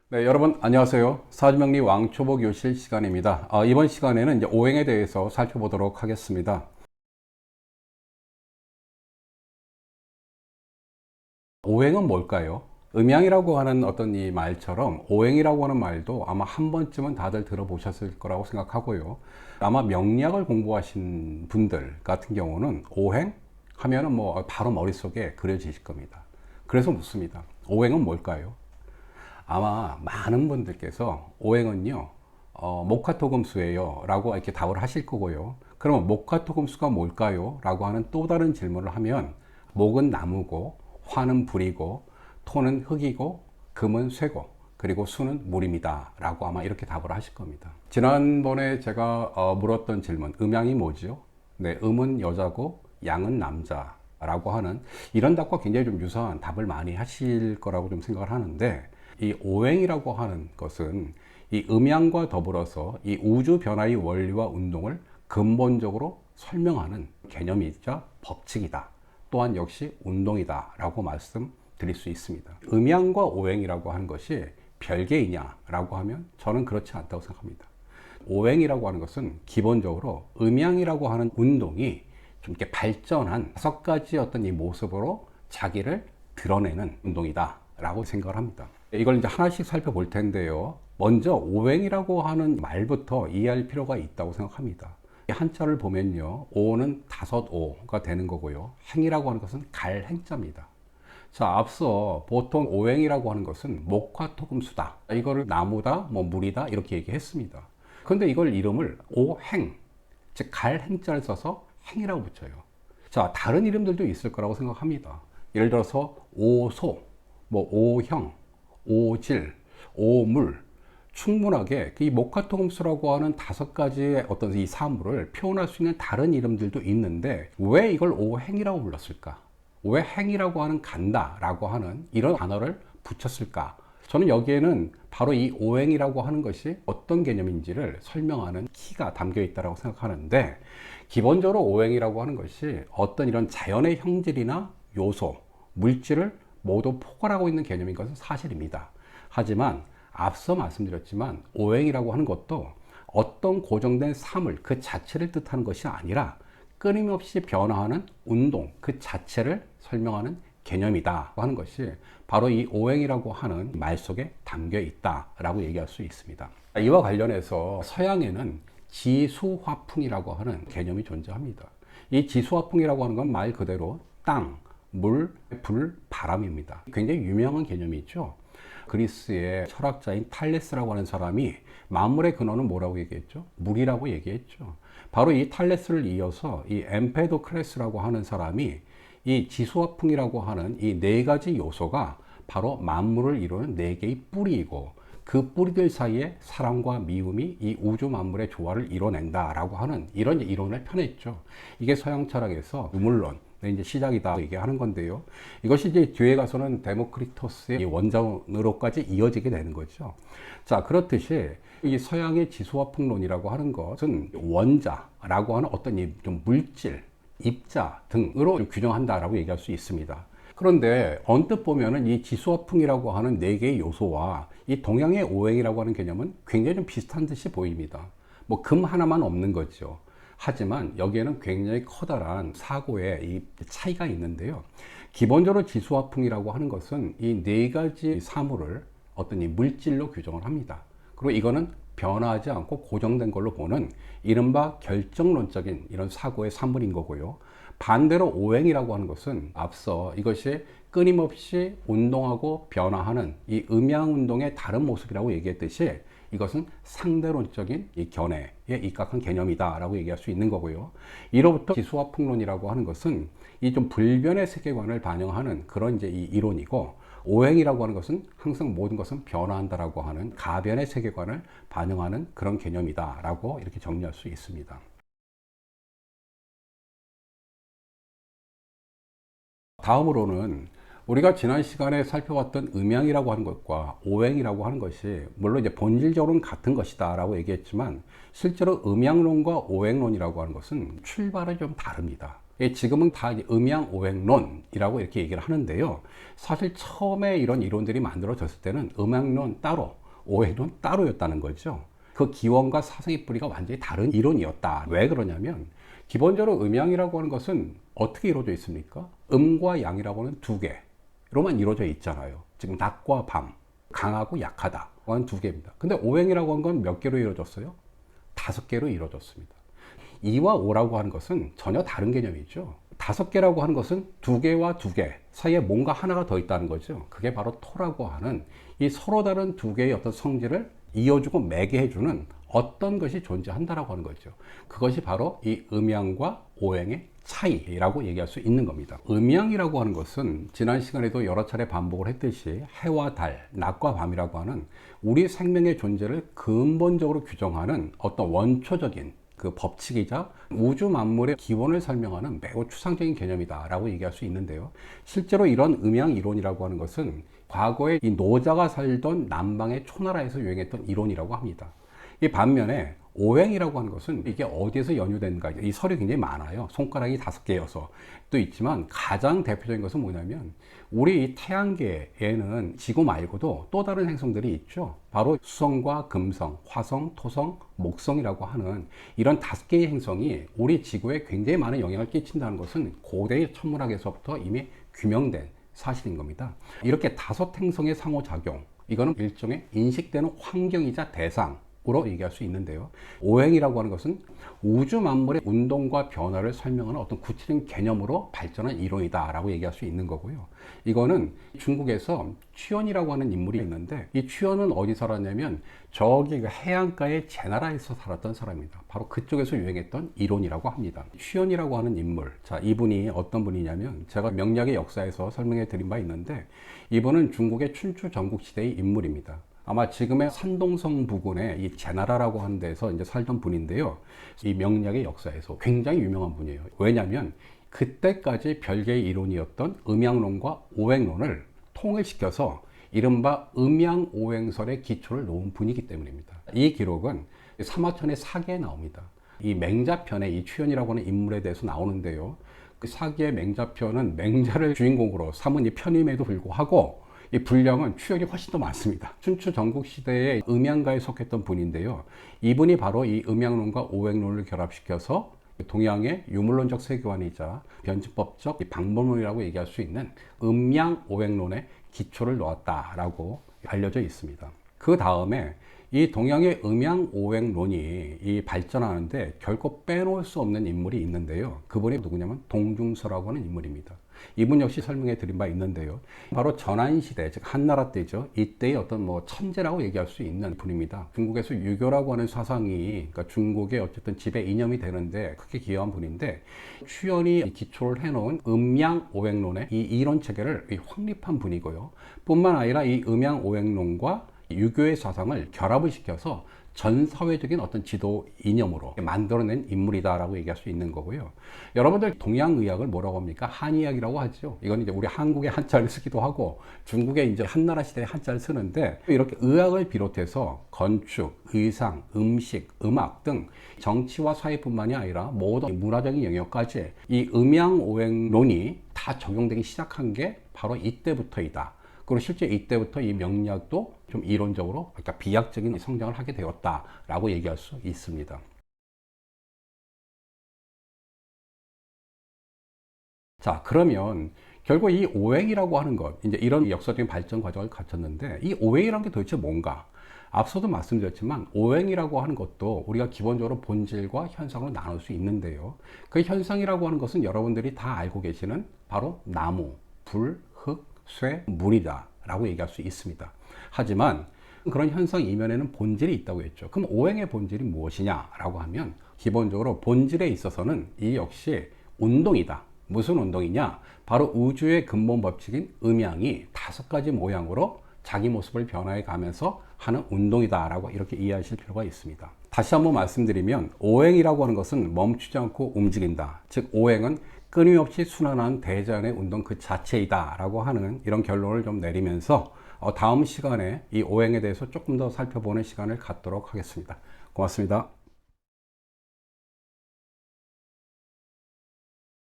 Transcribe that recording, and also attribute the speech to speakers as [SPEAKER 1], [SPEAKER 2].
[SPEAKER 1] 네, 여러분 안녕하세요. 사주명리 왕초보 교실 시간입니다. 이번 시간에는 이제 오행에 대해서 살펴보도록 하겠습니다. 오행은 뭘까요? 음양이라고 하는 어떤 이 말처럼 오행이라고 하는 말도 아마 한 번쯤은 다들 들어보셨을 거라고 생각하고요. 아마 명리학을 공부하신 분들 같은 경우는 오행 하면은 뭐 바로 머릿속에 그려지실 겁니다. 그래서 묻습니다. 오행은 뭘까요? 아마 많은 분들께서 오행은요, 목화토금수예요 라고 이렇게 답을 하실 거고요. 그러면 목화토금수가 뭘까요? 라고 하는 또 다른 질문을 하면 목은 나무고 화는 불이고 토는 흙이고 금은 쇠고 그리고 수는 물입니다 라고 아마 이렇게 답을 하실 겁니다. 지난번에 제가 물었던 질문, 음양이 뭐죠? 네, 음은 여자고 양은 남자 라고 하는 이런 답과 굉장히 좀 유사한 답을 많이 하실 거라고 좀 생각을 하는데, 이 오행이라고 하는 것은 이 음양과 더불어서 이 우주 변화의 원리와 운동을 근본적으로 설명하는 개념이자 법칙이다. 또한 역시 운동이다 라고 말씀드릴 수 있습니다. 음양과 오행이라고 하는 것이 별개이냐라고 하면 저는 그렇지 않다고 생각합니다. 오행이라고 하는 것은 기본적으로 음양이라고 하는 운동이 좀 이렇게 발전한 5가지 어떤 이 모습으로 자기를 드러내는 운동이다 라고 생각을 합니다. 이걸 이제 하나씩 살펴볼 텐데요. 먼저 오행이라고 하는 말부터 이해할 필요가 있다고 생각합니다. 한자를 보면요, 오는 5오가 되는 거고요. 행이라고 하는 것은 갈 행자입니다. 자, 앞서 보통 오행이라고 하는 것은 목화토금수다, 이거를 나무다, 뭐 물이다 이렇게 얘기했습니다. 그런데 이걸 이름을 오행, 즉 갈 행자를 써서 행이라고 붙여요. 자, 다른 이름들도 있을 거라고 생각합니다. 예를 들어서 오소, 뭐 오형, 오질, 오물, 충분하게 이 목화토금수라고 하는 5가지의 어떤 이 사물을 표현할 수 있는 다른 이름들도 있는데 왜 이걸 오행이라고 불렀을까? 왜 행이라고 하는 간다라고 하는 이런 단어를 붙였을까? 저는 여기에는 바로 이 오행이라고 하는 것이 어떤 개념인지를 설명하는 키가 담겨 있다고 생각하는데, 기본적으로 오행이라고 하는 것이 어떤 이런 자연의 형질이나 요소, 물질을 모두 포괄하고 있는 개념인 것은 사실입니다. 하지만 앞서 말씀드렸지만 오행이라고 하는 것도 어떤 고정된 사물 그 자체를 뜻하는 것이 아니라 끊임없이 변화하는 운동 그 자체를 설명하는 개념이다 하는 것이 바로 이 오행이라고 하는 말 속에 담겨 있다라고 얘기할 수 있습니다. 이와 관련해서 서양에는 지수화풍이라고 하는 개념이 존재합니다. 이 지수화풍이라고 하는 건 말 그대로 땅, 물, 불, 바람입니다. 굉장히 유명한 개념이죠. 그리스의 철학자인 탈레스라고 하는 사람이 만물의 근원은 뭐라고 얘기했죠? 물이라고 얘기했죠. 바로 이 탈레스를 이어서 이 엠페도클레스라고 하는 사람이 이 지수화풍이라고 하는 이 4가지 요소가 바로 만물을 이루는 4개의 뿌리이고, 그 뿌리들 사이에 사랑과 미움이 이 우주 만물의 조화를 이뤄낸다라고 하는 이런 이론을 펴냈죠. 이게 서양 철학에서 유물론 이제 시작이다 얘기하는 건데요. 이것이 이제 뒤에 가서는 데모크리토스의 원전으로까지 이어지게 되는 거죠. 자, 그렇듯이 이 서양의 지수화풍론이라고 하는 것은 원자라고 하는 어떤 좀 물질, 입자 등으로 규정한다라고 얘기할 수 있습니다. 그런데 언뜻 보면은 이 지수화풍이라고 하는 4개의 요소와 이 동양의 오행이라고 하는 개념은 굉장히 좀 비슷한 듯이 보입니다. 뭐 금 하나만 없는 거죠. 하지만 여기에는 굉장히 커다란 사고의 이 차이가 있는데요. 기본적으로 지수화풍이라고 하는 것은 이 4가지 사물을 어떤 이 물질로 규정을 합니다. 그리고 이거는 변화하지 않고 고정된 걸로 보는 이른바 결정론적인 이런 사고의 산물인 거고요. 반대로 오행이라고 하는 것은 앞서 이것이 끊임없이 운동하고 변화하는 이 음양운동의 다른 모습이라고 얘기했듯이 이것은 상대론적인 이 견해에 입각한 개념이다 라고 얘기할 수 있는 거고요. 이로부터 지수화풍론이라고 하는 것은 이 좀 불변의 세계관을 반영하는 그런 이제 이 이론이고, 오행이라고 하는 것은 항상 모든 것은 변화한다라고 하는 가변의 세계관을 반영하는 그런 개념이다라고 이렇게 정리할 수 있습니다. 다음으로는 우리가 지난 시간에 살펴봤던 음양이라고 하는 것과 오행이라고 하는 것이 물론 이제 본질적으로는 같은 것이다라고 얘기했지만 실제로 음양론과 오행론이라고 하는 것은 출발이 좀 다릅니다. 지금은 다 이제 음양오행론이라고 이렇게 얘기를 하는데요. 사실 처음에 이런 이론들이 만들어졌을 때는 음양론 따로, 오행론 따로였다는 거죠. 그 기원과 사상의 뿌리가 완전히 다른 이론이었다. 왜 그러냐면 기본적으로 음양이라고 하는 것은 어떻게 이루어져 있습니까? 음과 양이라고 하는 두 개로만 이루어져 있잖아요. 지금 낮과 밤, 강하고 약하다 하는 두 개입니다. 근데 오행이라고 하는 건 몇 개로 이루어졌어요? 5개로 이루어졌습니다. 2와 5라고 하는 것은 전혀 다른 개념이죠. 5개라고 하는 것은 2개와 2개 사이에 뭔가 하나가 더 있다는 거죠. 그게 바로 토라고 하는 이 서로 다른 2개의 어떤 성질을 이어주고 매개해주는 어떤 것이 존재한다라고 하는 거죠. 그것이 바로 이 음양과 오행의 차이라고 얘기할 수 있는 겁니다. 음양이라고 하는 것은 지난 시간에도 여러 차례 반복을 했듯이 해와 달, 낮과 밤이라고 하는 우리 생명의 존재를 근본적으로 규정하는 어떤 원초적인 그 법칙이자 우주 만물의 기원을 설명하는 매우 추상적인 개념이다라고 얘기할 수 있는데요. 실제로 이런 음양 이론이라고 하는 것은 과거에 이 노자가 살던 남방의 초나라에서 유행했던 이론이라고 합니다. 이 반면에 오행이라고 하는 것은 이게 어디에서 연유된가, 이 설이 굉장히 많아요. 손가락이 5개여서 또 있지만 가장 대표적인 것은 뭐냐면 우리 이 태양계에는 지구 말고도 또 다른 행성들이 있죠. 바로 수성과 금성, 화성, 토성, 목성이라고 하는 이런 5개의 행성이 우리 지구에 굉장히 많은 영향을 끼친다는 것은 고대 천문학에서부터 이미 규명된 사실인 겁니다. 이렇게 5행성의 상호작용, 이거는 일종의 인식되는 환경이자 대상 으로 얘기할 수 있는데요. 오행이라고 하는 것은 우주 만물의 운동과 변화를 설명하는 어떤 구체적인 개념으로 발전한 이론이다라고 얘기할 수 있는 거고요. 이거는 중국에서 취연이라고 하는 인물이 있는데 이 취연은 어디 살았냐면 저기 그 해안가의 제나라에서 살았던 사람입니다. 바로 그쪽에서 유행했던 이론이라고 합니다. 취연이라고 하는 인물, 자, 이분이 어떤 분이냐면 제가 명리학의 역사에서 설명해 드린 바 있는데 이분은 중국의 춘추 전국 시대의 인물입니다. 아마 지금의 산동성 부근의 이 제나라라고 하는 데서 이제 살던 분인데요. 이 명리학의 역사에서 굉장히 유명한 분이에요. 왜냐하면 그때까지 별개의 이론이었던 음양론과 오행론을 통일시켜서 이른바 음양오행설의 기초를 놓은 분이기 때문입니다. 이 기록은 사마천의 사기에 나옵니다. 이 맹자편에 이 취연이라고 하는 인물에 대해서 나오는데요. 그 사기의 맹자편은 맹자를 주인공으로 삼은 이 편임에도 불구하고 이 분량은 취연이 훨씬 더 많습니다. 춘추 전국 시대의 음양가에 속했던 분인데요. 이분이 바로 이 음양론과 오행론을 결합시켜서 동양의 유물론적 세계관이자 변증법적 방법론이라고 얘기할 수 있는 음양오행론의 기초를 놓았다라고 알려져 있습니다. 그 다음에 이 동양의 음양오행론이 이 발전하는데 결코 빼놓을 수 없는 인물이 있는데요. 그분이 누구냐면 동중서라고 하는 인물입니다. 이분 역시 설명해 드린 바 있는데요. 바로 전한시대, 즉 한나라 때죠. 이때의 어떤 뭐 천재라고 얘기할 수 있는 분입니다. 중국에서 유교라고 하는 사상이 그러니까 중국의 어쨌든 지배 이념이 되는데 크게 기여한 분인데 취연이 기초를 해놓은 음양오행론의 이 이론 체계를 확립한 분이고요. 뿐만 아니라 이 음양오행론과 유교의 사상을 결합을 시켜서 전 사회적인 어떤 지도 이념으로 만들어낸 인물이다라고 얘기할 수 있는 거고요. 여러분들 동양의학을 뭐라고 합니까? 한의학이라고 하죠. 이건 이제 우리 한국의 한자를 쓰기도 하고 중국의 이제 한나라 시대의 한자를 쓰는데 이렇게 의학을 비롯해서 건축, 의상, 음식, 음악 등 정치와 사회뿐만이 아니라 모든 문화적인 영역까지 이 음양오행론이 다 적용되기 시작한 게 바로 이때부터이다. 그리고 실제 이때부터 이 명리학도 좀 이론적으로, 그러니까 비약적인 성장을 하게 되었다라고 얘기할 수 있습니다. 자, 그러면 결국 이 오행이라고 하는 것, 이제 이런 역사적인 발전 과정을 거쳤는데 이 오행이라는 게 도대체 뭔가? 앞서도 말씀드렸지만 오행이라고 하는 것도 우리가 기본적으로 본질과 현상으로 나눌 수 있는데요. 그 현상이라고 하는 것은 여러분들이 다 알고 계시는 바로 나무, 불, 흙, 쇠, 물이다 라고 얘기할 수 있습니다. 하지만 그런 현상 이면에는 본질이 있다고 했죠. 그럼 오행의 본질이 무엇이냐 라고 하면 기본적으로 본질에 있어서는 이 역시 운동이다. 무슨 운동이냐? 바로 우주의 근본 법칙인 음양이 5가지 모양으로 자기 모습을 변화해 가면서 하는 운동이다 라고 이렇게 이해하실 필요가 있습니다. 다시 한번 말씀드리면 오행이라고 하는 것은 멈추지 않고 움직인다. 즉 오행은 끊임없이 순환한 대자연의 운동 그 자체이다 라고 하는 이런 결론을 좀 내리면서 다음 시간에 이 오행에 대해서 조금 더 살펴보는 시간을 갖도록 하겠습니다. 고맙습니다.